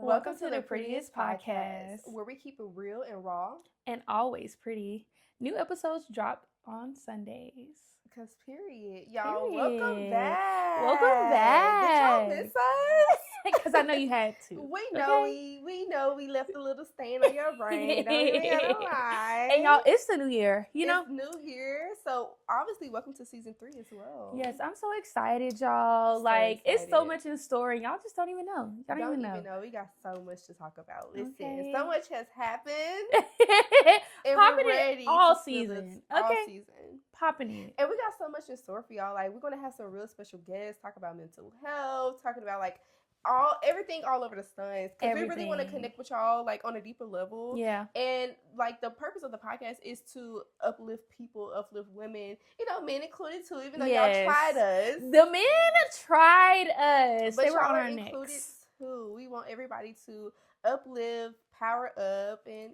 Welcome to the Prettiest Podcast, where we keep it real and raw. And always pretty. New episodes drop on Sundays. Because period. Y'all, Period. welcome back. Welcome back. Did y'all miss us? Because I know you had to. We know we left a little stain on your brain. Don't even gotta lie. And y'all, it's the new year, It's new year. So obviously welcome to season 3 as well. Yes, I'm so excited, y'all. So It's so excited. much in store and y'all just don't even know. Y'all don't even know. We got so much to talk about. Listen, Okay. so much has happened. And Popping we're it ready all to spill it season. all Okay. season. Popping it. And we got so much in store for y'all. Like, we're gonna have some real special guests, talk about mental health, talking about like everything all over the sun. Because we really want to Everything. connect with y'all like on a deeper level. Yeah. And like the purpose of the podcast is to uplift people, uplift women, men included too, even though Yes. y'all tried us. The men tried us. But They were y'all on are our included necks. too. We want everybody to uplift, power up, and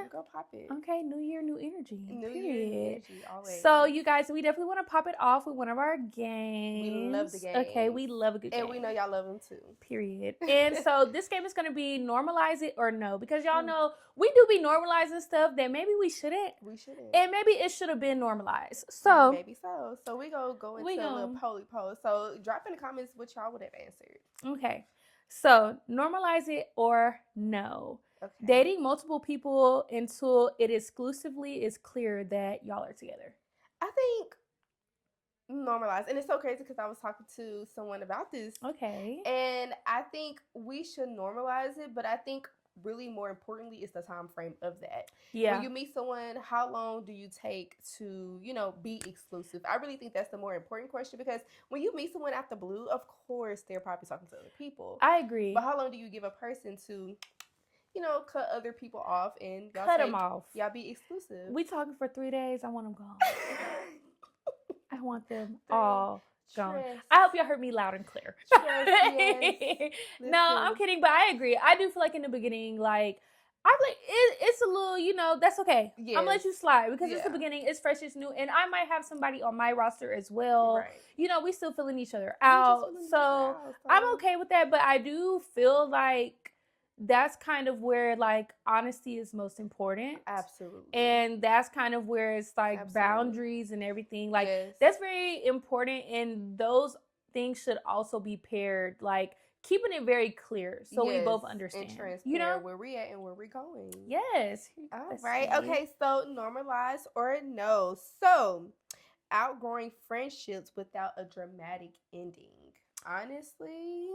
go pop it. Okay, new year, new energy. New Period. year, new energy, always. So, you guys, we definitely want to pop it off with one of our games. We love the games. Okay, we love a good game. And we know y'all love them too. Period. And so this game is going to be normalize it or no, because y'all know we do be normalizing stuff that maybe we shouldn't. And maybe it should have been normalized. So maybe so. So we go into a little polly poll. So drop in the comments what y'all would have answered. Okay. So normalize it or no. Okay. Dating multiple people until it exclusively is clear that y'all are together. I think normalize. And it's so crazy because I was talking to someone about this. Okay. And I think we should normalize it, but I think really more importantly is the time frame of that. Yeah. When you meet someone, how long do you take to, be exclusive? I really think that's the more important question, because when you meet someone out the blue, of course they're probably talking to other people. I agree. But how long do you give a person to, cut other people off and y'all cut them off? Y'all be exclusive. We talking for 3 days. I want them gone. I want them all gone. Trust. I hope y'all heard me loud and clear. Trust, yes. No, I'm kidding, but I agree. I do feel like in the beginning, like, I'm like, it's a little, that's okay. Yes. I'm gonna let you slide because it's the Yeah. beginning, it's fresh, it's new, and I might have somebody on my roster as well. Right. We still feeling each other out, so I'm okay with that. But I do feel like that's kind of where like honesty is most important. Absolutely. And that's kind of where it's like Absolutely. Boundaries and everything. Like Yes. that's very important, and those things should also be paired, like keeping it very clear so we both understand. And transparent where we at and where we're going. Yes. All Let's right. see. Okay, so normalize or no. So outgrowing friendships without a dramatic ending. Honestly,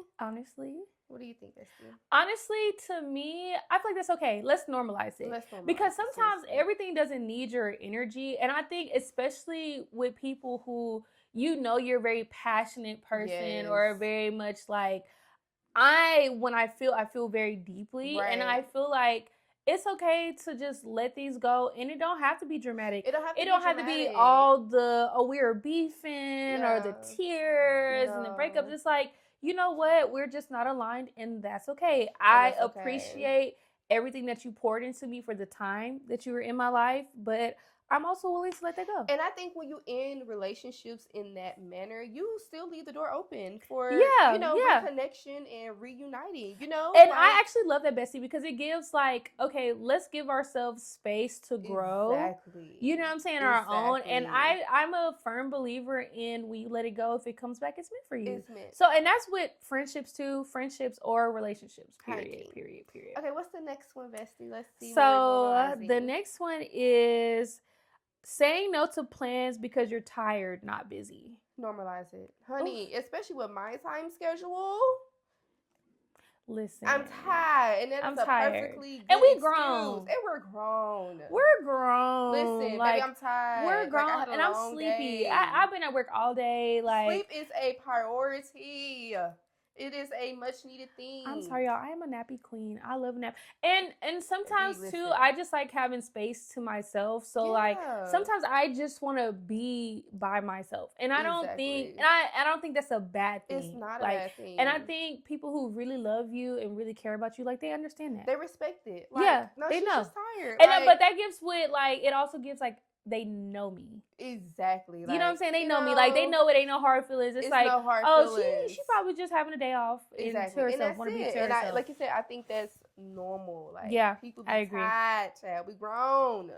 what do you think, Bestie? Honestly, to me, I feel like that's okay. Let's normalize it. Because sometimes everything doesn't need your energy. And I think especially with people who, you're a very passionate person or very much like, when I feel very deeply. Right. And I feel like it's okay to just let things go, and it don't have to be dramatic. It don't have to be all the we're beefing or the tears and the No. breakups. It's like, you know what? We're just not aligned, and that's okay. I that's okay. appreciate everything that you poured into me for the time that you were in my life, but I'm also willing to let that go. And I think when you end relationships in that manner, you still leave the door open for reconnection and reuniting. And I actually love that, Bessie, because it gives like, okay, let's give ourselves space to grow. Exactly. You know what I'm saying? Our own. And I'm a firm believer in when you let it go, if it comes back, it's meant for you. It's meant. So, and that's with friendships too, friendships or relationships. Period. Okay, what's the next one, Bestie? Let's see. So the next one is saying no to plans because you're tired, not busy. Normalize it, honey. Oof. Especially with my time schedule. Listen, I'm tired, and that's perfectly good and we excuse. grown, and we're grown. Listen, like, baby, I'm tired. We're grown, like, and I'm sleepy. I've been at work all day. Like, sleep is a priority. It is a much needed thing. I'm sorry, y'all. I am a nappy queen. I love a nap. And sometimes too, I just like having space to myself. So like sometimes I just want to be by myself. And I don't think I don't think that's a bad thing. It's not a bad thing. And I think people who really love you and really care about you, like they understand that. They respect it. Like, no, they she's know. just tired. And but that gives with like it also gives like they know me. Exactly. Like, you know what I'm saying? They know me. Like, they know it ain't no hard feelings. It's like, no hard feelings. She probably just having a day off. Exactly. And that's it. And like you said, I think that's normal. Like, yeah, people be tired, child. We grown.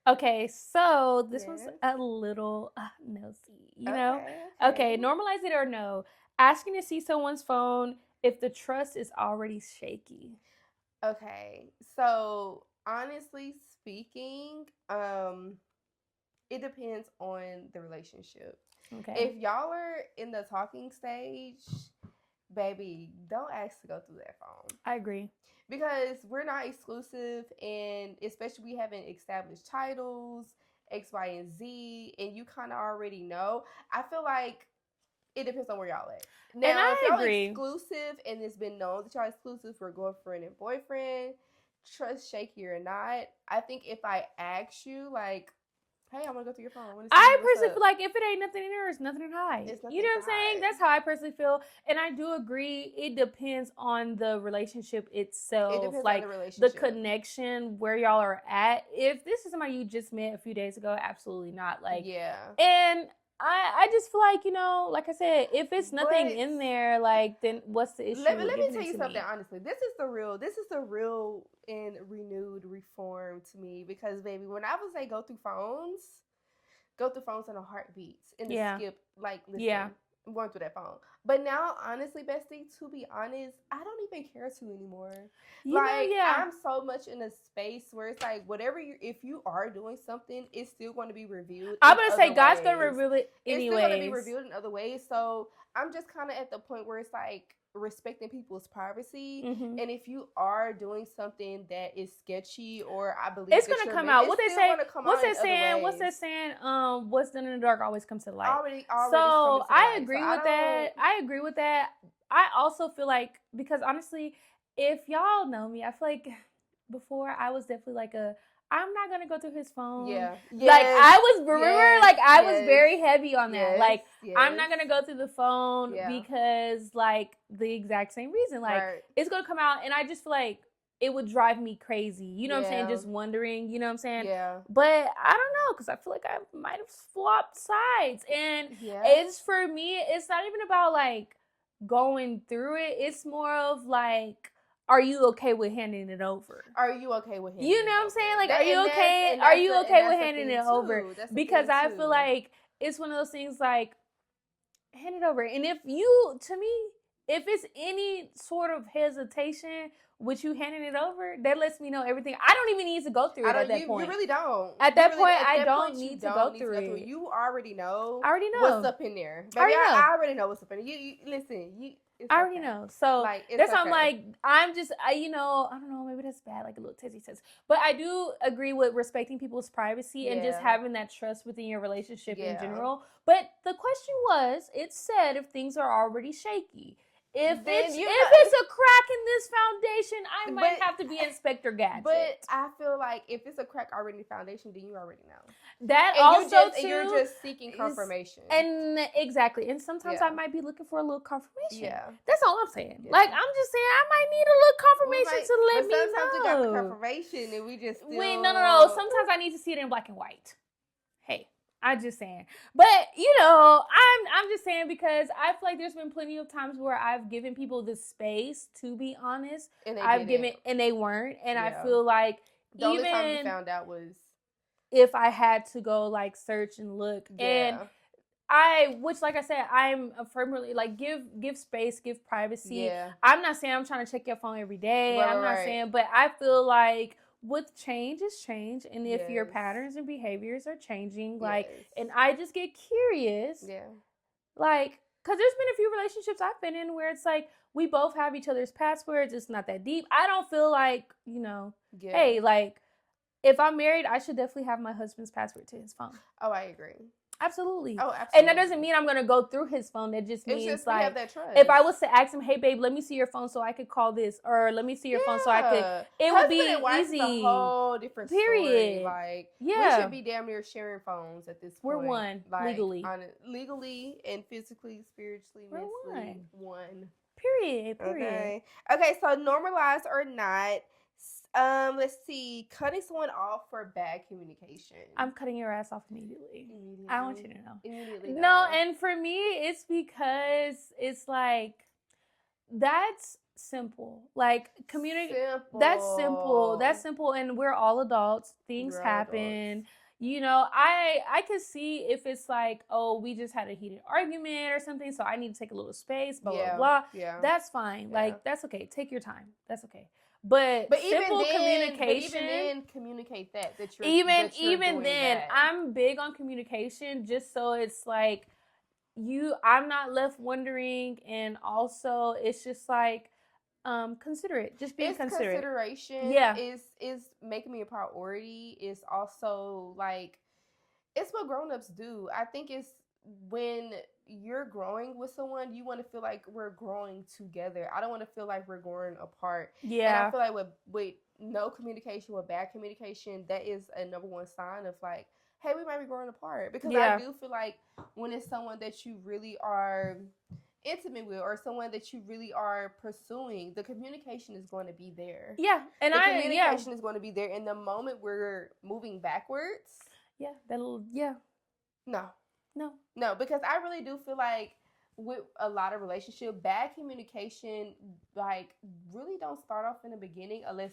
Okay, so this one's a little nosy, you know? Okay, normalize it or no. Asking to see someone's phone if the trust is already shaky. Okay, so honestly speaking, it depends on the relationship. Okay. If y'all are in the talking stage, baby, don't ask to go through that phone. I agree. Because we're not exclusive, and especially we haven't established titles, X, Y, and Z, and you kind of already know. I feel like it depends on where y'all at. Now, if y'all exclusive and it's been known that y'all exclusive for girlfriend and boyfriend, trust shaky or not, I think if I ask you, like, hey, I'm gonna go through your phone. I personally feel like if it ain't nothing in there, it's nothing to hide. You know what I'm saying? That's how I personally feel. And I do agree, it depends on the relationship itself. It depends on the relationship. The connection, where y'all are at. If this is somebody you just met a few days ago, absolutely not. Like, yeah. And I just feel like, you know, like I said, if it's nothing in there, like, then what's the issue? Let me tell you something, honestly. This is the real and renewed reform to me, because, baby, when I would say go through phones in a heartbeat and skip, like, listen, I'm going through that phone. But now, honestly, bestie, to be honest, I don't even care to anymore. I'm so much in a space where it's like, whatever if you are doing something, it's still going to be reviewed. I'm going to say God's going to reveal it anyways. It's still going to be reviewed in other ways. So I'm just kind of at the point where it's like, respecting people's privacy, and if you are doing something that is sketchy, or I believe it's gonna come out. What they say? What's that saying? What's done in the dark always comes to the light. Already so I agree with that. I agree with that. I also feel like, because honestly, if y'all know me, I feel like before I was definitely like I'm not gonna go through his phone. Yeah. Yes. Like I was, I was very heavy on that. Like, I'm not gonna go through the phone because, like, the exact same reason. Like, it's gonna come out, and I just feel like it would drive me crazy. You know what I'm saying? Just wondering, you know what I'm saying? Yeah. But I don't know, because I feel like I might have swapped sides. And it's, for me, it's not even about, like, going through it. It's more of, like, are you okay with handing it over? Are you okay with handing it over? You know what I'm saying? Like, are you okay? Are you okay with handing it over? Because I feel like it's one of those things, like, hand it over. And if it's any sort of hesitation with you handing it over, that lets me know everything. I don't even need to go through it at that point. You really don't. At that point, I don't need to go through it. You already know. What's up in there. Baby, I already know what's up in there. You listen. I already know. So that's why I'm like, I don't know, maybe that's bad, like a little tizzy says. But I do agree with respecting people's privacy and just having that trust within your relationship in general. But the question it said if things are already shaky. If it's a crack in this foundation, I might have to be Inspector Gadget. But I feel like if it's a crack already in the foundation, then you already know. That and also you're just seeking confirmation. And exactly. And sometimes I might be looking for a little confirmation. Yeah. That's all I'm saying. Yeah. Like, I'm just saying I might need a little confirmation to let me know. Sometimes we got the confirmation and we just still... Wait, no. Sometimes I need to see it in black and white. Hey. I'm just saying. But, I'm just saying, because I feel like there's been plenty of times where I've given people the space to be honest. And they weren't. And I feel like the only time you found out was if I had to go, like, search and look. Yeah. And which, like I said, I'm firmly, like, give space, give privacy. Yeah. I'm not saying I'm trying to check your phone every day. I'm not saying, but I feel like with change is change, and if your patterns and behaviors are changing, like, and I just get curious, like, because there's been a few relationships I've been in where it's like we both have each other's passwords. It's not that deep. I don't feel like, hey, like, if I'm married, I should definitely have my husband's password to his phone. Oh, I agree. Absolutely. Oh, absolutely. And that doesn't mean I'm going to go through his phone. That just means, like, have that trust. If I was to ask him, hey, babe, let me see your phone so I could call this, or let me see your phone so I could, it would be easy. It's a whole different story. Like, we should be damn near sharing phones at this point. We're one, like, legally and physically, spiritually, mentally, one. Period. Okay, so normalized or not, Let's see. Cutting someone off for bad communication. I'm cutting your ass off immediately. I want you to know. Immediately. No, and for me, it's because it's like, that's simple. Like, that's simple. That's simple. And we're all adults. Things happen. Adults. You know, I can see if it's like, oh, we just had a heated argument or something, so I need to take a little space, blah, blah, blah. Yeah. That's fine. Yeah. Like, that's okay. Take your time. That's okay. But simple communication. But even then, communicate that you're even then, that. I'm big on communication, just so it's like, I'm not left wondering, and also it's just like, considerate. Just being considerate. Consideration is making me a priority. It's also like, it's what grown-ups do. I think it's when you're growing with someone, you want to feel like we're growing together. I don't want to feel like we're growing apart. Yeah. And I feel like with no communication, with bad communication, that is a number one sign of like, hey, we might be growing apart. Because I do feel like when it's someone that you really are intimate with, or someone that you really are pursuing, the communication is going to be there. Yeah. And the communication is going to be there. In the moment we're moving backwards. Yeah. No, because I really do feel like with a lot of relationships, bad communication, like, really don't start off in the beginning unless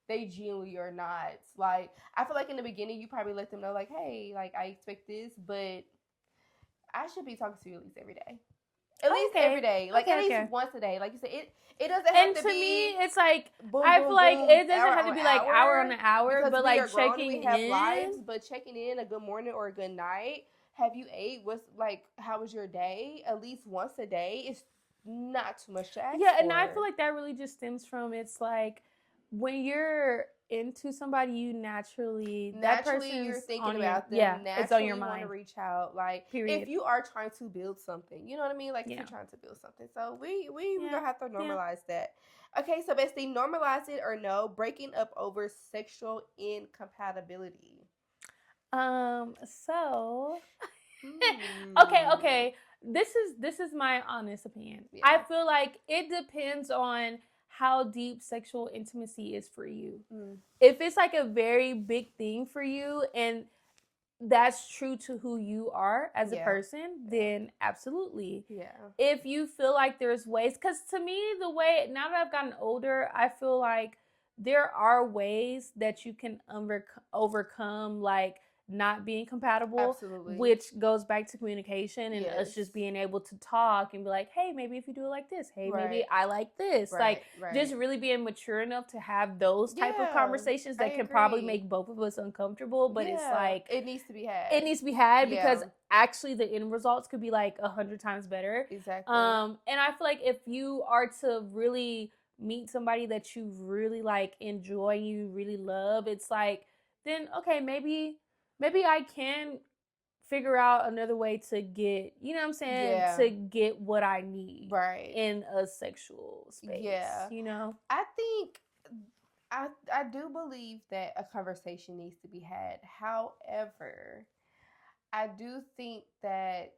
they genuinely are not. Like, I feel like in the beginning, you probably let them know, like, hey, like, I expect this, but I should be talking to you at least every day. At least every day. Like, at least once a day. Like you said, it doesn't have to be. And to me, it's like, I feel like it doesn't have to be like hour on an hour, but like checking in. We have lives, but checking in, a good morning or a good night. Have you ate? How was your day? At least once a day. It's not too much to ask for. Yeah, and I feel like that really just stems from, it's like, when you're into somebody, you naturally you're thinking about them. Yeah, naturally, it's on your mind. You want to reach out. Like, period. If you are trying to build something, you know what I mean? Like, if you're trying to build something. So we're going to have to normalize that. Okay, so bestie, normalize it or no, breaking up over sexual incompatibility. So okay. This is my honest opinion. Yeah. I feel like it depends on how deep sexual intimacy is for you. If it's like a very big thing for you, and that's true to who you are as a person, then absolutely. Yeah. If you feel like there's ways, because to me, the way, now that I've gotten older, I feel like there are ways that you can overcome, like, not being compatible. Absolutely. Which goes back to communication and us just being able to talk and be like, hey, maybe if you do it like this, hey, maybe I like this. Just really being mature enough to have those type of conversations that can probably make both of us uncomfortable, but it's like, it needs to be had because actually the end results could be like 100 times better. Exactly. And I feel like if you are to really meet somebody that you really like enjoy, you really love, it's like, then okay, maybe I can figure out another way to get, you know what I'm saying, to get what I need in a sexual space. Yeah. You know? I think, I do believe that a conversation needs to be had. However, I do think that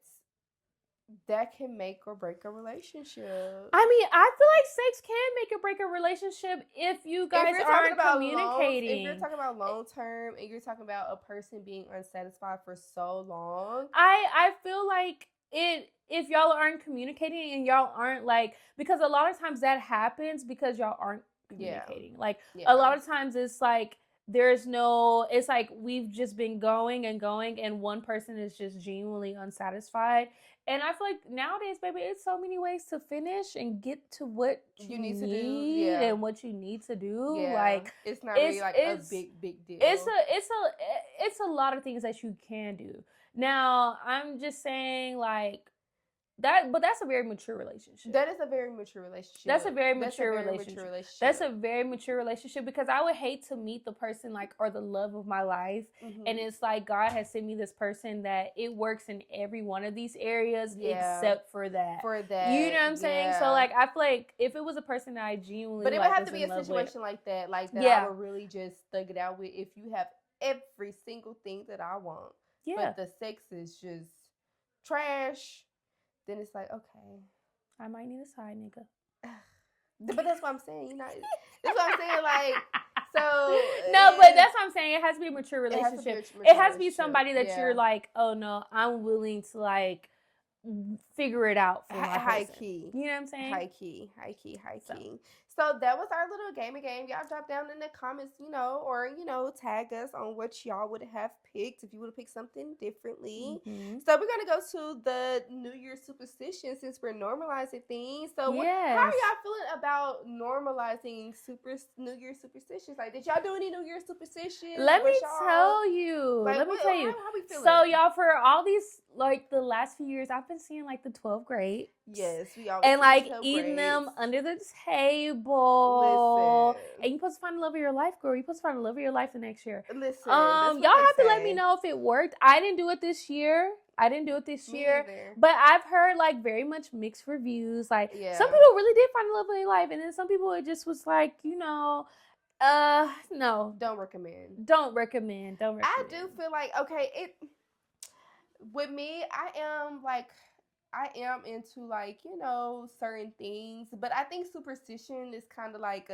can make or break a relationship. I mean, I feel like sex can make or break a relationship if you guys aren't communicating. If you're talking about long term and you're talking about a person being unsatisfied for so long. I feel like if y'all aren't communicating and y'all aren't like, because a lot of times that happens because y'all aren't communicating. A lot of times it's like, it's like we've just been going and one person is just genuinely unsatisfied. And I feel like nowadays, baby, it's so many ways to finish and get to what you need to do, and what you need to do. Yeah. Like, it's not really like a big deal. It's a lot of things that you can do. Now, I'm just saying, like, that, but that's a very mature relationship. That is a very mature relationship. That's a very mature relationship. That's a very mature relationship, because I would hate to meet the person, like, or the love of my life, and it's like God has sent me this person that it works in every one of these areas except for that. You know what I'm saying? So, like, I feel like if it was a person that I genuinely, but it would have to be a situation like that I would really just thug it out with. If you have every single thing that I want, but the sex is just trash, then it's like, okay, I might need a side nigga. But that's what I'm saying. That's what I'm saying. Like, so no, but that's what I'm saying. It has to be a mature relationship. It has to be somebody that you're like, oh no, I'm willing to like figure it out for my high person. key. You know what I'm saying? High key. So that was our little game. Y'all drop down in the comments, or tag us on what y'all would have picked if you would have picked something differently. Mm-hmm. So we're gonna go to the New Year's superstition since we're normalizing things. So how are y'all feeling about normalizing New Year's superstitions? Like, did y'all do any New Year's superstitions? Let me tell you. How we feeling? So y'all, for all these like the last few years, I've been seeing like the 12 grapes. Yes, we always and like eating them under the table. Listen. And you're supposed to find the love of your life, girl. You're supposed to find the love of your life the next year. Listen, y'all have to let me know if it worked. I didn't do it this year. Either. But I've heard like very much mixed reviews. Like some people really did find the love of their life, and then some people it just was like, no. Don't recommend. I do feel like with me, I am into like, certain things, but I think superstition is kind of like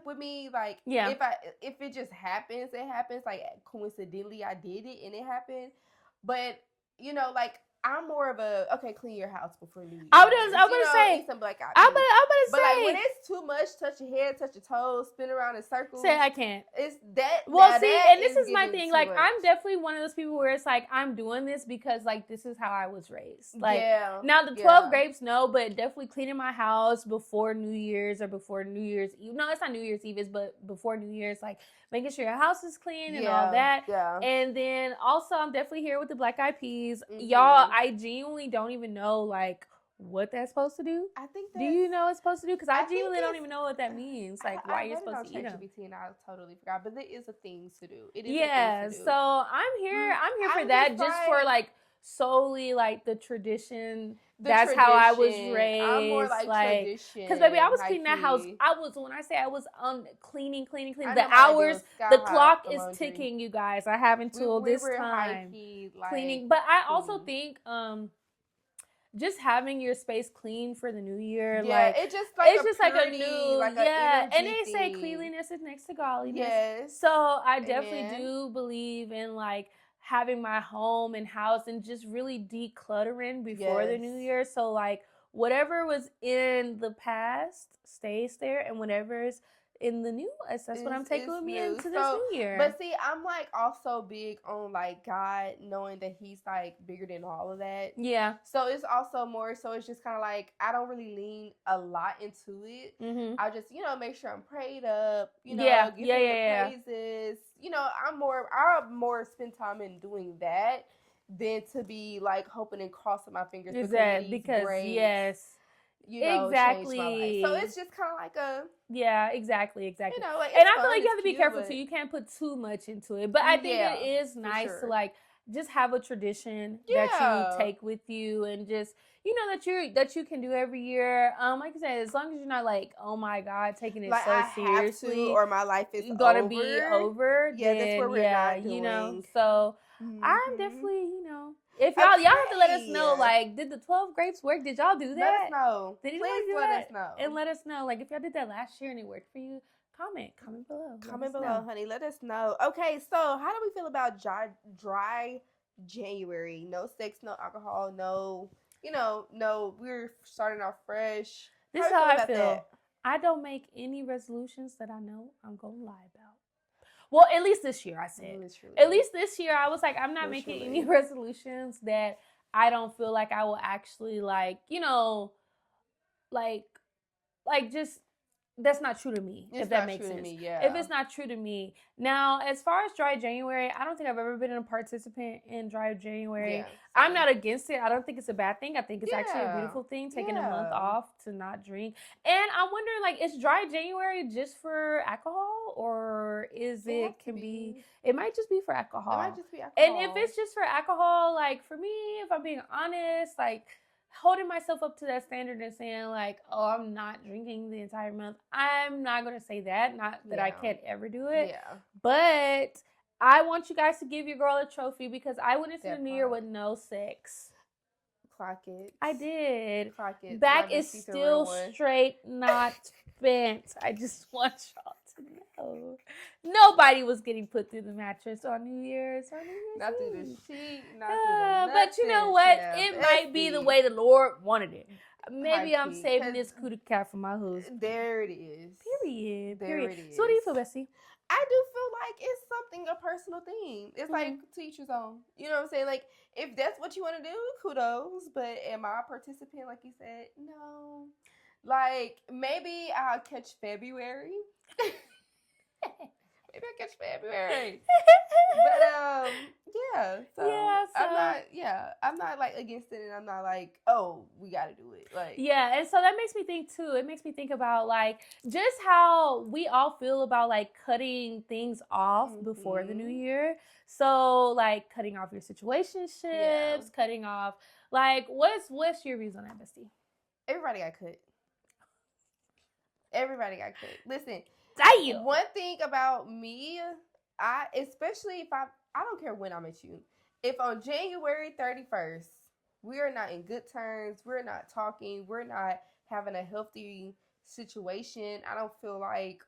with me, like if it just happens, it happens. Like coincidentally, I did it and it happened, but like I'm more of a clean your house before New Year's. I was gonna say some black eyed. I'm gonna but like when it's too much, touch your head, touch your toes, spin around in circles. Say I can't. It's that. Well, see, and this is my thing. Like, I'm definitely one of those people where it's like I'm doing this because like this is how I was raised. Like, now the 12 grapes, no, but definitely cleaning my house before New Year's or before New Year's Eve. No, it's not New Year's Eve, but before New Year's, like making sure your house is clean and all that. Yeah. And then also, I'm definitely here with the Black Eyed Peas, y'all. I genuinely don't even know like what that's supposed to do. I think. Do you know what it's supposed to do? Because I genuinely don't even know what that means. Like why you're supposed to eat them. And I totally forgot, but there is a thing to do. It is. Yeah. So I'm here. I'm here for that. Just for like solely like the tradition. That's how I was raised. I'm more like tradition. Because baby, I was cleaning that house. When I say I was cleaning. The hours, the clock is ticking, you guys. I have until this time cleaning. But I also think just having your space clean for the new year, it's just like a new, like and they say cleanliness is next to godliness. Yes. So I definitely do believe in like having my home and house and just really decluttering before the new year. So like whatever was in the past stays there, and whatever's in the new, that's what I'm taking with me into this new year. But see, I'm like also big on like God knowing that He's like bigger than all of that. Yeah. So it's also more. So it's just kind of like I don't really lean a lot into it. Mm-hmm. I just make sure I'm prayed up. Give Him the praises. I'm more spend time in doing that than to be like hoping and crossing my fingers because grades, exactly. Change my life. So it's just kind of like a exactly. Like, and I feel like you have to be careful too. You can't put too much into it. But I think it is nice to like just have a tradition that you take with you, and just that you can do every year. Like I said, as long as you're not like, oh my God, taking it like so seriously, have to, or my life is gonna be over. Yeah, then, that's what we're not doing. So I'm definitely if y'all have to let us know, like, did the 12 grapes work? Did y'all do that? Let us know. Please let us know. And let us know. Like, if y'all did that last year and it worked for you, comment below. Comment below, honey. Let us know. Okay, so how do we feel about dry January? No sex, no alcohol, no, we're starting off fresh. This is how I feel. I don't make any resolutions that I know I'm going to lie about. Well, at least this year, I said. Literally. At least this year, I was like, I'm not making any resolutions that I don't feel like I will actually, like, just, that's not true to me, if that makes sense. If it's not true to me. Now, as far as dry January, I don't think I've ever been a participant in dry January. Yeah, I'm not against it. I don't think it's a bad thing. I think it's actually a beautiful thing, taking a month off to not drink. And I'm wondering, like, is dry January just for alcohol, or is it might just be for alcohol. It might just be alcohol. And if it's just for alcohol, like, for me, if I'm being honest, like, holding myself up to that standard and saying like, oh, I'm not drinking the entire month. I'm not going to say that. Not that I can't ever do it. Yeah. But I want you guys to give your girl a trophy, because I went into the new year with no sex. Clock it. I did. Clock it. Back is still straight, not bent. I just want y'all to know. Nobody was getting put through the mattress on New Year's. Not through the sheet, not through the but you know what? It might be the way the Lord wanted it. Maybe I'm saving this cootie cat for my husband. There it is. Period. There it is. So what do you feel, Bessie? I do feel like it's something, a personal thing. It's like teacher's own. You know what I'm saying? Like, if that's what you want to do, kudos. But am I a participant, like you said? No. Like, maybe I'll catch February. Maybe I'll catch February. But, yeah. So, I'm not, like, against it. And I'm not like, oh, we got to do it. Like, yeah. And so that makes me think, too. It makes me think about, like, just how we all feel about, like, cutting things off before the new year. So, like, cutting off your situationships, cutting off, like, what's your views on that, Bestie? Everybody got cut. Everybody got cut. Listen, damn. One thing about me, especially if I don't care when I met you. If on January 31st, we are not in good terms, we're not talking, we're not having a healthy situation, I don't feel like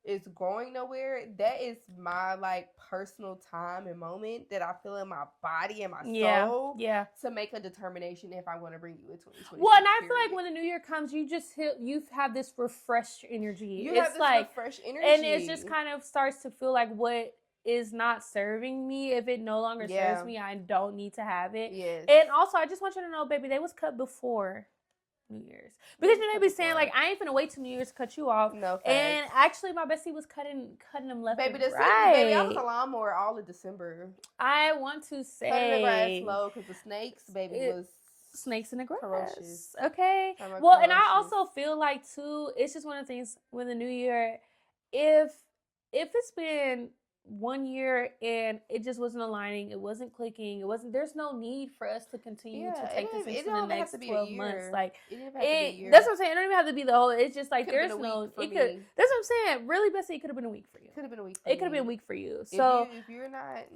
it's going nowhere. That is my, like, personal time and moment that I feel in my body and my soul to make a determination if I want to bring you a 2020. Well, and I feel like when the new year comes, you have this refreshed energy. You have this refreshed energy. And it just kind of starts to feel like what is not serving me. If it no longer serves me, I don't need to have it. Yes. And also, I just want you to know, baby, they was cut before New Year's. Because you may be saying, like, I ain't finna wait till New Year's to cut you off. No, facts. And actually, my bestie was cutting them left and right. Baby, I was a lawnmower all of December. I want to say... Cutting the grass slow because the snakes, was... Snakes in the grass. Ferocious. Okay. Well, and I also feel like, too, it's just one of the things with the new year, if it's been 1 year and it just wasn't aligning, it wasn't clicking, there's no need for us to continue to take this into the next 12 months. Like, that's what I'm saying. It don't even have to be the whole, it's just like, there's no, that's what I'm saying. Really, Bessie, it could have been a week for you. It could have been a week for you. So, if you're not,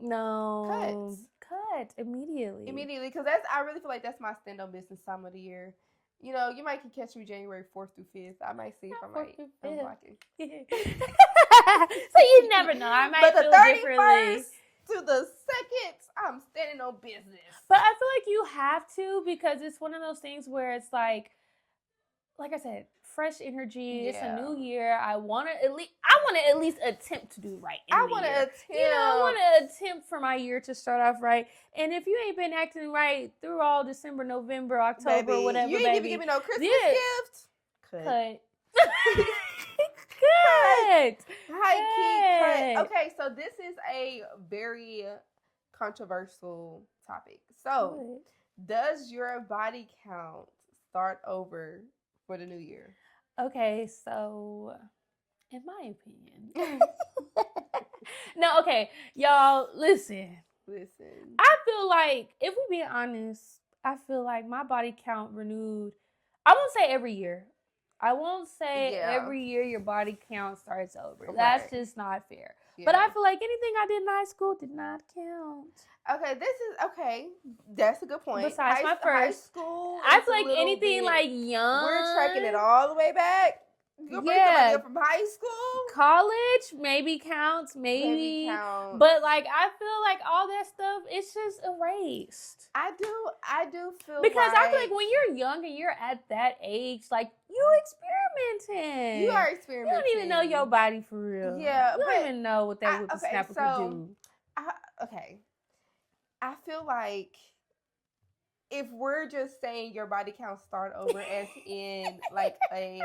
no. Cut immediately. Because I really feel like that's my stand-on business time of the year. You know, you might catch me January 4th through 5th. I might see if I'm like, I'm blocking. So you never know. I might feel differently. To the 2nd, I'm standing on business. But I feel like you have to, because it's one of those things where it's like I said, fresh energy. Yeah. It's a new year. I want to at least attempt to do right. I want to attempt for my year to start off right. And if you ain't been acting right through all December, November, October, whatever, you ain't even give me no Christmas gift. Cut. High key cut. Okay, so this is a very controversial topic. So, does your body count start over for the new year? Okay, so in my opinion, no, okay, y'all, listen. I feel like, if we be honest, I feel like my body count renewed. I won't say every year. I won't say every year your body count starts over. Right. That's just not fair. Yeah. But I feel like anything I did in high school did not count. Okay, that's a good point. Besides my first high school, I feel like anything like young. We're tracking it all the way back. You're somebody up from high school. College maybe counts, maybe. But like I feel like all that stuff, it's just erased. I do feel because I feel like when you're young and you're at that age, like you experimenting. You are experimenting. You don't even know your body for real. Yeah, you don't even know what that whipping snapper could do. I feel like if we're just saying your body count start over as in like a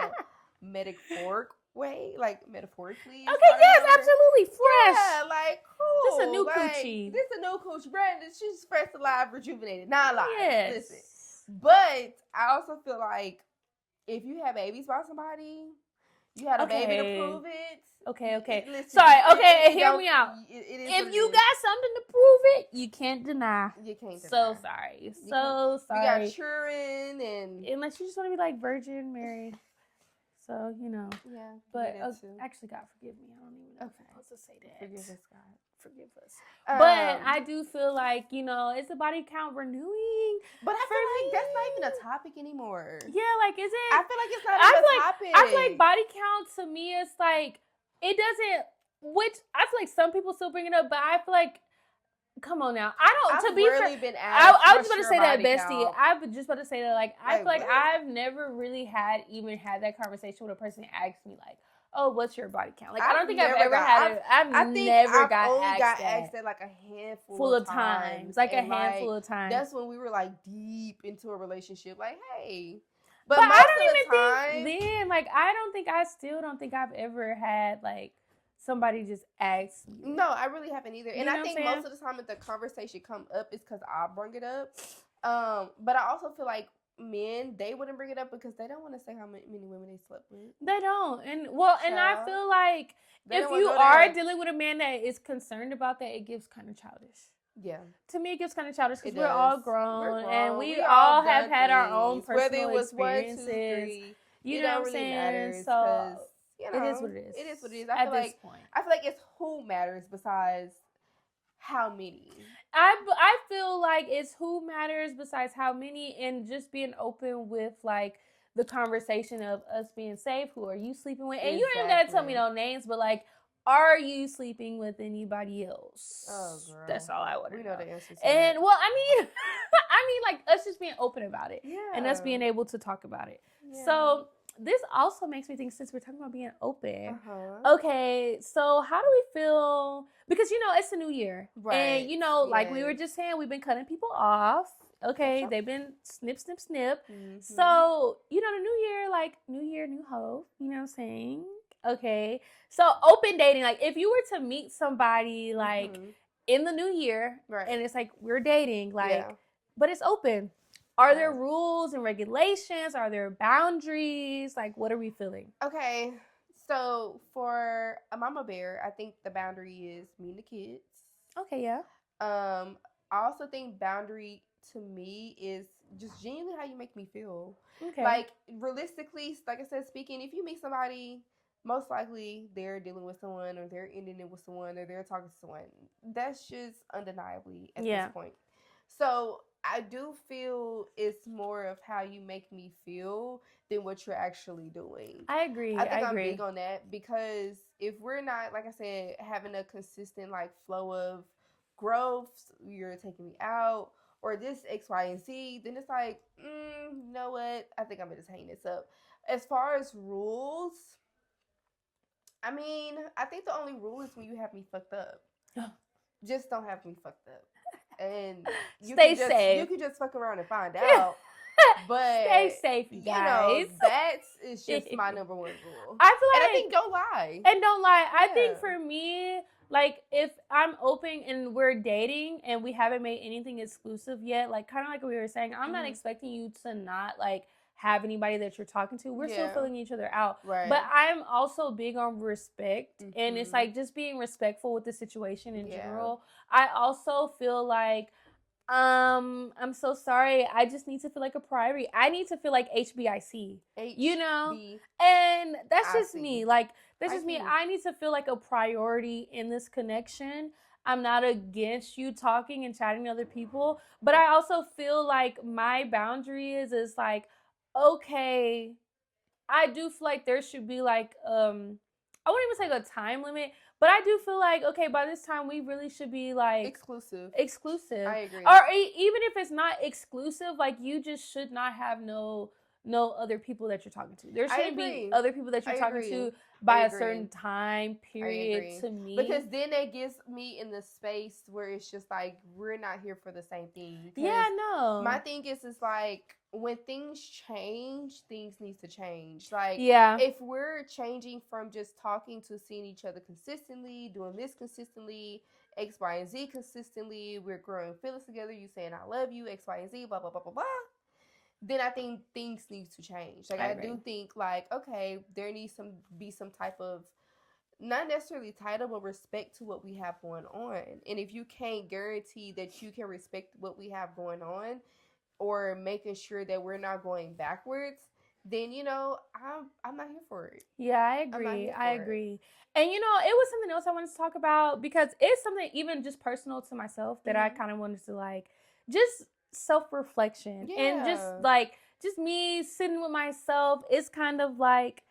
metaphorically. Okay, yes, absolutely. Fresh. Yeah, like cool. This a new coochie. This a new coochie brand. She's fresh, alive, rejuvenated. Not alive. Yes. Listen. But I also feel like if you have babies by somebody, you had a baby to prove it. Okay. Listen, sorry. Okay, hear me out. If you got something to prove it, you can't deny. So sorry. So sorry. We got children and unless you just want to be like Virgin Mary. So, you know. Yeah. But actually, God, forgive me. I don't even know if I'm supposed to say that. Forgive us, God. Forgive us. But I do feel like, it's a body count renewing. But I feel like that's not even a topic anymore. Yeah, like, is it? I feel like it's not even a topic. I feel like body count to me is like, it doesn't, which I feel like some people still bring it up, but I feel like, come on now. I've been asked. I was just about to say that, bestie. I was just about to say that, like, I feel like I've never really had that conversation with a person that asked me, like, oh, what's your body count? Like, I don't think I've ever had it. I've never got asked that like a handful of times. Like a handful of times. That's when we were like deep into a relationship. Like, hey. But I don't even think then, like, I still don't think I've ever had, like, somebody just ask me. No, I really haven't either. And I think most of the time if the conversation come up, it's because I bring it up. But I also feel like men, they wouldn't bring it up because they don't want to say how many women they slept with. They don't. And I feel like if you are dealing with a man that is concerned about that, it gives kind of childish. Yeah. To me, it gives kind of childish because we're all grown and we all have had our own personal experiences. 1, 2, 3, you know what I'm saying? Matters, so you know, it is what it is. It is what it is. I feel like it's who matters besides how many. I feel like it's who matters besides how many, and just being open with like the conversation of us being safe. Who are you sleeping with? And you don't even gotta tell me no names, but like, are you sleeping with anybody else? Oh, girl. That's all I want to know. We know the answer to and that. Well, I mean, like us just being open about it, and us being able to talk about it. Yeah. So this also makes me think, since we're talking about being open, okay, so how do we feel? Because, it's a new year. Right. And, like we were just saying, we've been cutting people off. Okay, they've been snip, snip, snip. Mm-hmm. So, the new year, like, new year, new hope, you know what I'm saying? Okay, so open dating, like, if you were to meet somebody, like, in the new year, and it's like, we're dating, like, but it's open. Are there rules and regulations? Are there boundaries? Like, what are we feeling? Okay, so for a mama bear, I think the boundary is me and the kids. Okay, yeah. I also think boundary to me is just genuinely how you make me feel. Okay. Like, realistically, like I said, speaking, if you meet somebody, most likely they're dealing with someone, or they're ending it with someone, or they're talking to someone. That's just undeniably at this point. So I do feel it's more of how you make me feel than what you're actually doing. I agree. I think I'm big on that, because if we're not, like I said, having a consistent like flow of growth, you're taking me out, or this X, Y, and Z, then it's like, you know what? I think I'm gonna just hang this up. As far as rules, I mean, I think the only rule is when you have me fucked up. Just don't have me fucked up. And stay safe. You can just fuck around and find out. But stay safe, you guys. That is just my number one rule. I feel like, and I think don't lie. I think for me, like, if I'm open and we're dating and we haven't made anything exclusive yet, like, kind of like we were saying, I'm not expecting you to not like have anybody that you're talking to. We're still filling each other out. Right. But I'm also big on respect. Mm-hmm. And it's like just being respectful with the situation in general. I also feel like, I'm so sorry, I just need to feel like a priority. I need to feel like HBIC. And that's just me. Like, that's just me. I need to feel like a priority in this connection. I'm not against you talking and chatting to other people, but I also feel like my boundary is like, okay, I do feel like there should be like, I wouldn't even say a time limit, but I do feel like, okay, by this time we really should be like exclusive. I agree. Or even if it's not exclusive, like, you just should not have no other people that you're talking to. There shouldn't be other people that you're talking to by a certain time period to me. Because then it gives me in the space where it's just like, we're not here for the same thing. Yeah, no. My thing is like, when things change, things need to change. Like, if we're changing from just talking to seeing each other consistently, doing this consistently, X, Y, and Z consistently, we're growing feelings together, you saying I love you, X, Y, and Z, blah, blah, blah, blah, blah, then I think things need to change. Like, I do think, like, okay, there needs to be some type of, not necessarily title, but respect to what we have going on. And if you can't guarantee that you can respect what we have going on, or making sure that we're not going backwards, then I'm not here for it. Yeah, I agree. And it was something else I wanted to talk about, because it's something even just personal to myself that I kind of wanted to like just self-reflection and just me sitting with myself. It's kind of like,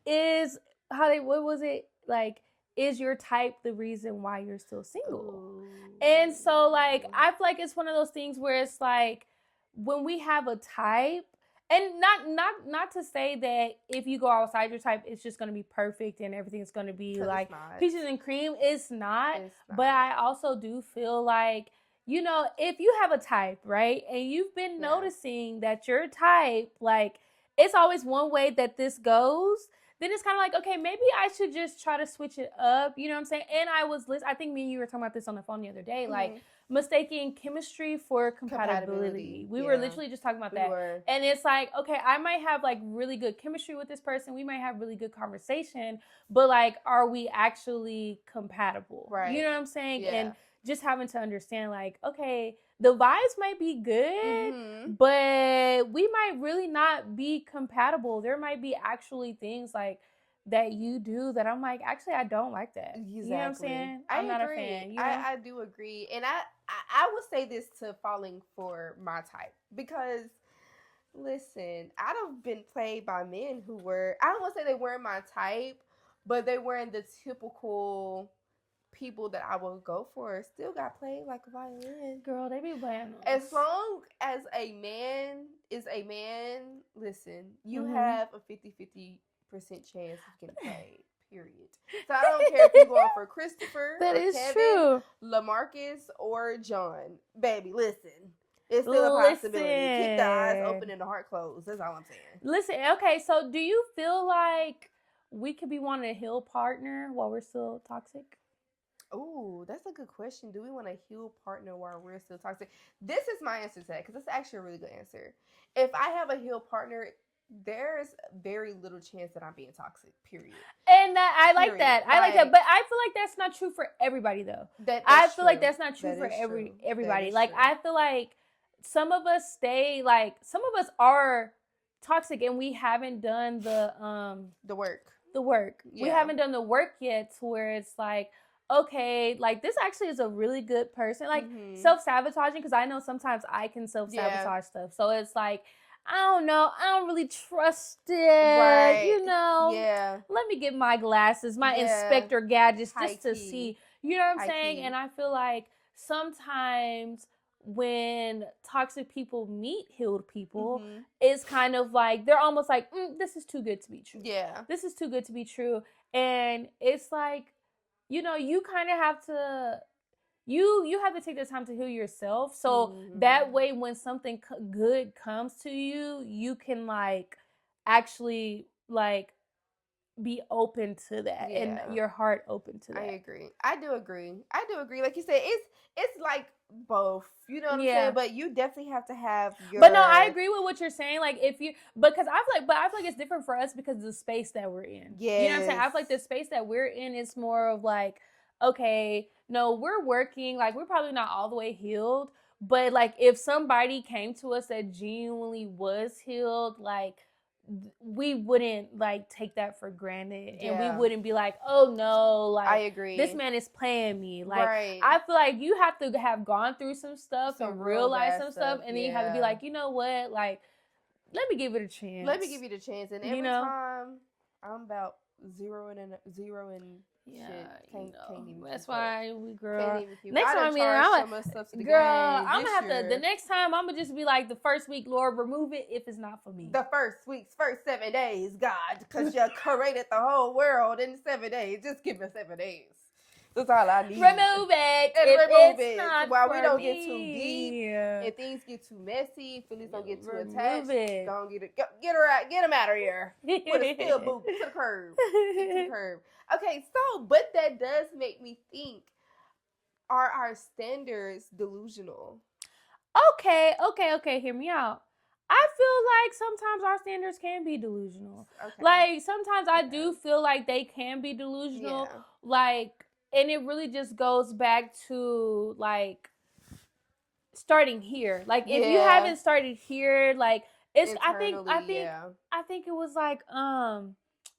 what was it like? Is your type the reason why you're still single? Ooh. And so like I feel like it's one of those things where it's like, when we have a type, and not to say that if you go outside your type, it's just going to be perfect and everything's going to be like peaches and cream. It's not. But I also do feel like, if you have a type, right, and you've been noticing that your type, like, it's always one way that this goes, then it's kind of like, okay, maybe I should just try to switch it up. You know what I'm saying? And I think me and you were talking about this on the phone the other day, like mistaking chemistry for compatibility. We were literally just talking about that. And it's like, okay, I might have like really good chemistry with this person. We might have really good conversation, but like, are we actually compatible? Right. You know what I'm saying? Yeah. And just having to understand, like, okay, the vibes might be good, but we might really not be compatible. There might be actually things like that you do that I'm like, actually, I don't like that. Exactly. You know what I'm saying? I'm not a fan. I do agree. And I would say this to falling for my type, because listen, I've been played by men who were, I don't want to say they weren't my type, but they weren't the typical people that I would go for. Still got played like a violin. Girl, they be playing us. As long as a man is a man, listen, you have a 50-50% chance of getting played. Period. So I don't care if you're going for Christopher, that or is Kevin, true, LaMarcus, or John. Baby, listen. It's still a possibility. Keep the eyes open and the heart closed. That's all I'm saying. Listen, okay, so do you feel like we could be wanting a heal partner while we're still toxic? Oh, that's a good question. Do we want a heal partner while we're still toxic? This is my answer to that, because it's actually a really good answer. If I have a heal partner, there's very little chance that I'm being toxic, period. And I like that. I like that. But I feel like that's not true for everybody, though. I feel like that's not true for everybody. Like, I feel like some of us some of us are toxic and we haven't done the work. Yeah. We haven't done the work yet, to where it's like, okay, like, this actually is a really good person. Like, self-sabotaging, because I know sometimes I can self-sabotage stuff. So it's like, I don't know, I don't really trust it, Yeah. Let me get my glasses, my Inspector Gadgets, just to see, you know what I'm saying? And I feel like sometimes when toxic people meet healed people, it's kind of like, they're almost like, this is too good to be true. Yeah. This is too good to be true. And it's like, you kind of have to, you have to take the time to heal yourself. So that way, when something good comes to you, you can like actually like be open to that and your heart open to that. I do agree. Like you said, it's like both. You know what I'm saying? But you definitely have to have your. But no, I agree with what you're saying. Like, because I feel like it's different for us because of the space that we're in. Yeah. You know what I'm saying? I feel like the space that we're in is more of like, okay, no, we're working. Like, we're probably not all the way healed, but like, if somebody came to us that genuinely was healed, like, we wouldn't like take that for granted, and we wouldn't be like, oh no, like, I agree, this man is playing me. Like, I feel like you have to have gone through some stuff and realize some stuff, and then you have to be like, you know what, like, let me give it a chance. And every time I'm about zero and shit. That's why we, girl. Next time, I'm gonna have to. The next time, I'm gonna just be like, the first week, Lord, remove it if it's not for me. The first 7 days, God, because you created the whole world in 7 days. Just give me 7 days. That's all I need. Remove it. Remove it. While we don't get too deep and things get too messy, feelings don't get too attached. Don't get her out. Get them out of here. With a steel boot to the curb. Okay, so, but that does make me think, are our standards delusional? Okay, hear me out. I feel like sometimes our standards can be delusional. Okay. Like, sometimes I do feel like they can be delusional. Yeah. Like, and it really just goes back to, like, starting here. Like, if you haven't started here, like, It's I think it was like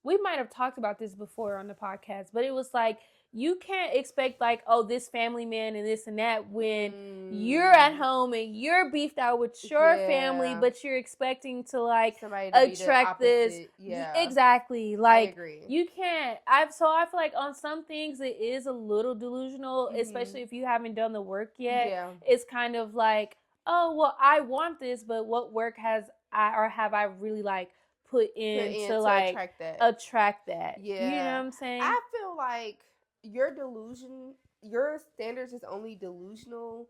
we might have talked about this before on the podcast, but it was like you can't expect like, oh, this family man and this and that when you're at home and you're beefed out with your family, but you're expecting to like attract this. Yeah, exactly. Like, I agree. You can't. I feel like on some things it is a little delusional, especially if you haven't done the work yet. Yeah. It's kind of like, oh, well, I want this, but what work have I really like put in to like attract that? Yeah. You know what I'm saying? I feel like your standards is only delusional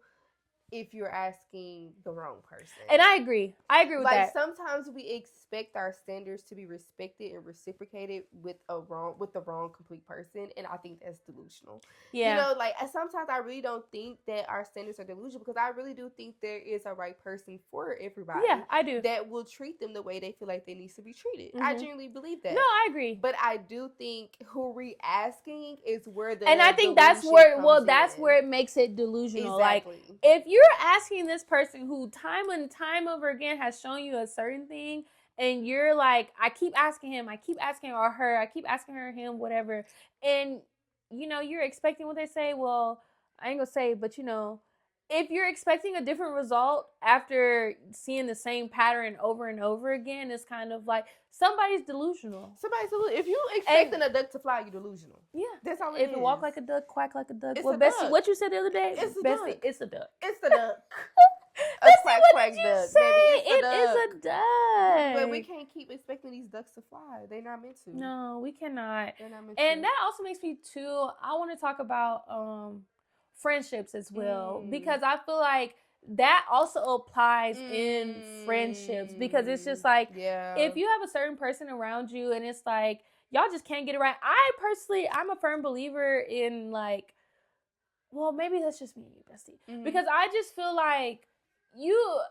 if you're asking the wrong person. And I agree with like, that. Like, sometimes we expect our standards to be respected and reciprocated with the wrong complete person, and I think that's delusional. Yeah. You know, like, sometimes I really don't think that our standards are delusional, because I really do think there is a right person for everybody. Yeah, I do. That will treat them the way they feel like they need to be treated. I genuinely believe that. No, I agree. But I do think who re-asking is where the and I think that's where it makes it delusional. Exactly. Like, if you're asking this person who time and time over again has shown you a certain thing, and you're like, I keep asking him, or her, I keep asking her, him, whatever, and you know, you're expecting what they say. Well, I ain't gonna say, but you know, if you're expecting a different result after seeing the same pattern over and over again, it's kind of like somebody's delusional. If you expecting a duck to fly, you're delusional. Yeah, that's all it is. If it walk like a duck, quack like a duck. It's Bessie, what you said the other day? It's a duck. It's a duck. It's a duck. A quack quack duck, baby. It is a duck. But we can't keep expecting these ducks to fly. They're not meant to. No, we cannot. They're not meant to. And that also makes me too. I want to talk about friendships as well, because I feel like that also applies in friendships, because it's just like, if you have a certain person around you and it's like y'all just can't get it right. I'm a firm believer in like, well, maybe that's just me and you, Bestie, because I just feel like you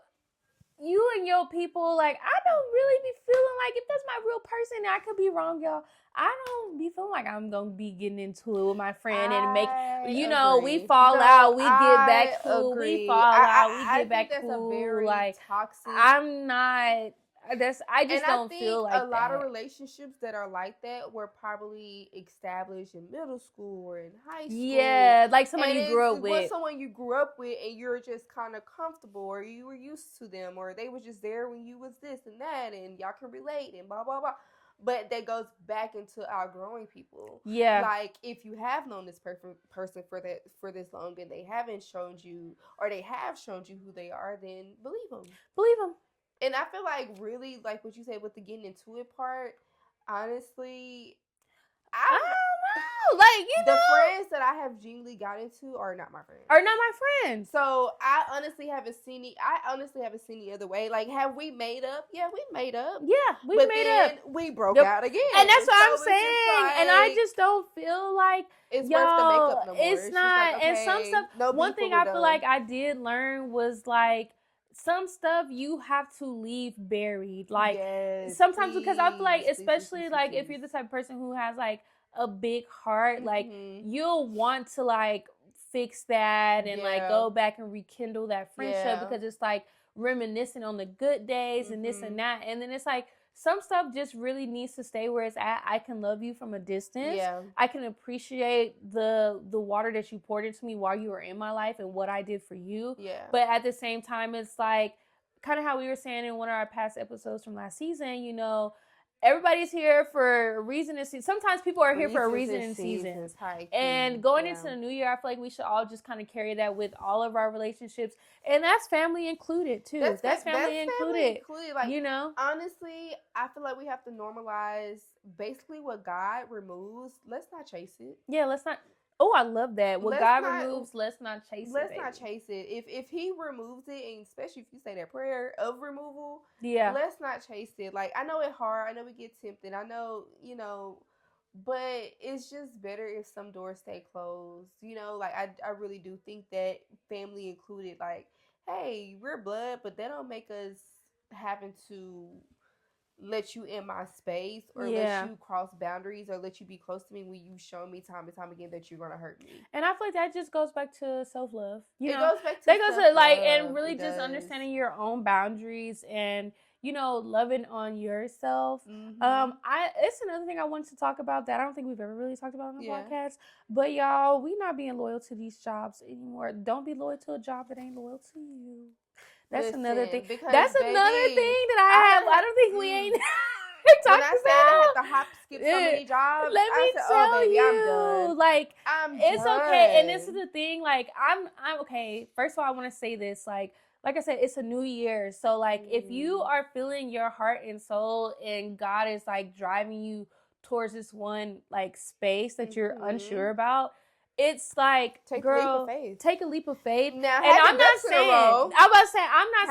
and your people, like, I don't really be feeling like, if that's my real person, I could be wrong, y'all, I don't be feeling like I'm gonna be getting into it with my friend and make, you know, we fall out, we get back cool, we fall out, we get back cool. A very like, toxic. I'm not. I just don't feel like that. A lot of relationships that are like that were probably established in middle school or in high school. Yeah, like someone you grew up with. Someone you grew up with, and you're just kind of comfortable, or you were used to them, or they were just there when you was this and that, and y'all can relate and blah blah blah. But that goes back into outgrowing people. Yeah, like if you have known this person for this long, and they haven't shown you, or they have shown you who they are, then believe them. Believe them. And I feel like, really, like what you said with the getting into it part, honestly, I don't know. Like, you know, the friends that I have genuinely got into are not my friends. So I honestly haven't seen the other way. Like, have we made up? Yeah, we made up. Yeah, we made up. We broke out again. And that's what I'm saying. Like, and I just don't feel like it's worth the makeup no more. It's not. Like, okay, and some stuff. One thing I feel like I did learn was like, some stuff you have to leave buried. Like, sometimes, because I feel like, especially like if you're the type of person who has like a big heart, like you'll want to like fix that and like go back and rekindle that friendship, because it's like reminiscing on the good days and this and that. And then it's like, some stuff just really needs to stay where it's at. I can love you from a distance. Yeah. I can appreciate the water that you poured into me while you were in my life and what I did for you. Yeah. But at the same time, it's like kind of how we were saying in one of our past episodes from last season, you know, everybody's here for a reason and season. Sometimes people are here for a reason and seasons. And going into the new year, I feel like we should all just kind of carry that with all of our relationships. And that's family included, too. That's family included. Like, you know? Honestly, I feel like we have to normalize basically what God removes. Let's not chase it. Yeah, let's not. Oh, I love that. What God removes, let's not chase it. Let's not chase it. If He removes it, and especially if you say that prayer of removal, let's not chase it. Like, I know it's hard. I know we get tempted. I know, you know, but it's just better if some doors stay closed. You know, like I really do think that family included, like, hey, we're blood, but that don't make us having to let you in my space or let you cross boundaries or let you be close to me when you show me time and time again that you're gonna hurt me. And I feel like that just goes back to self-love. It goes back to like, and really just understanding your own boundaries and, loving on yourself. Mm-hmm. It's another thing I wanted to talk about that I don't think we've ever really talked about on the podcast. But y'all, we not being loyal to these jobs anymore. Don't be loyal to a job that ain't loyal to you. That's another thing. That's another thing that I have. I don't think we ain't talked about. When I said I had to hop, skip so many jobs, let me tell you, I'm done. Like, it's done. okay. And this is the thing. Like, I'm okay. First of all, I want to say this. Like I said, it's a new year. So, like, if you are feeling your heart and soul and God is, like, driving you towards this one, like, space that you're unsure about, it's like, girl, take a leap of faith. Now, and I'm not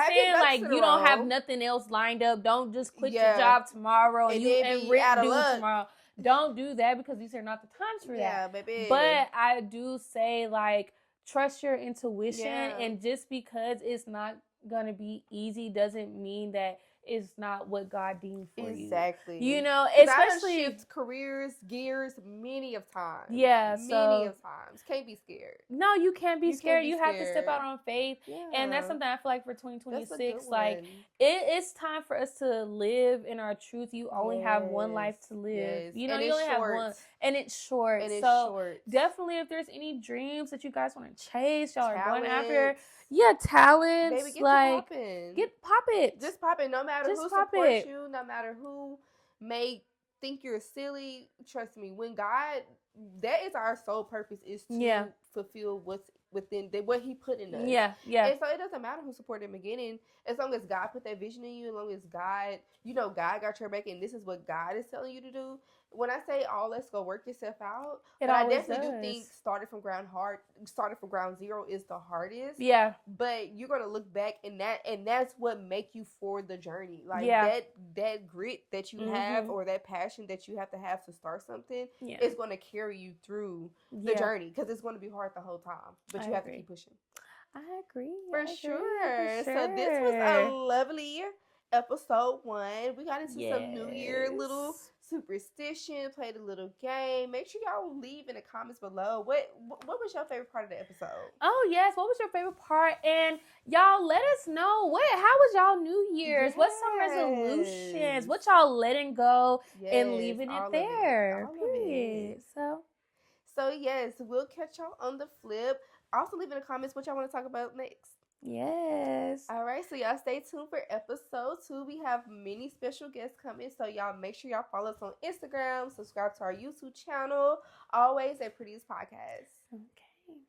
saying like you don't have nothing else lined up. Don't just quit your job tomorrow and rent due tomorrow. Don't do that, because these are not the times for that. Yeah, baby. But I do say, like, trust your intuition, and just because it's not gonna be easy doesn't mean that it's not what God deemed for you. Exactly. Especially shift careers, gears many of times. Yeah, many of times. Can't be scared. No, you can't be scared. You have to step out on faith. Yeah. And that's something I feel like for 2026, like, it's time for us to live in our truth. You only have one life to live. You only have one, and it's short. Definitely, if there's any dreams that you guys want to chase, y'all are going after. Yeah, talents. Baby, get popping. Just pop it. No matter who supports you, no matter who may think you're silly. Trust me, when God, that is our sole purpose, is to fulfill what's within what He put in us. Yeah. And so it doesn't matter who supported in the beginning, as long as God put that vision in you, as long as God, God got your back, and this is what God is telling you to do. When I say let's go work yourself out, but I definitely do think starting from ground zero is the hardest. Yeah. But you're gonna look back, and that's what make you for the journey. Like that grit that you have, or that passion that you have to start something, is gonna carry you through the journey, because it's gonna be hard the whole time. But you have to keep pushing. I agree. For sure. So this was a lovely episode 1. We got into some New Year little superstition, played a little game. Make sure y'all leave in the comments below what was your favorite part of the episode. Oh yes, what was your favorite part? And y'all let us know how was y'all New Year's? What's some resolutions? What y'all letting go and leaving it there? Period. So yes, we'll catch y'all on the flip. Also leave in the comments what y'all want to talk about next. Yes. All right, so y'all stay tuned for episode 2. We have many special guests coming, so y'all make sure y'all follow us on Instagram, subscribe to our YouTube channel, always at Prettiest Podcast. Okay.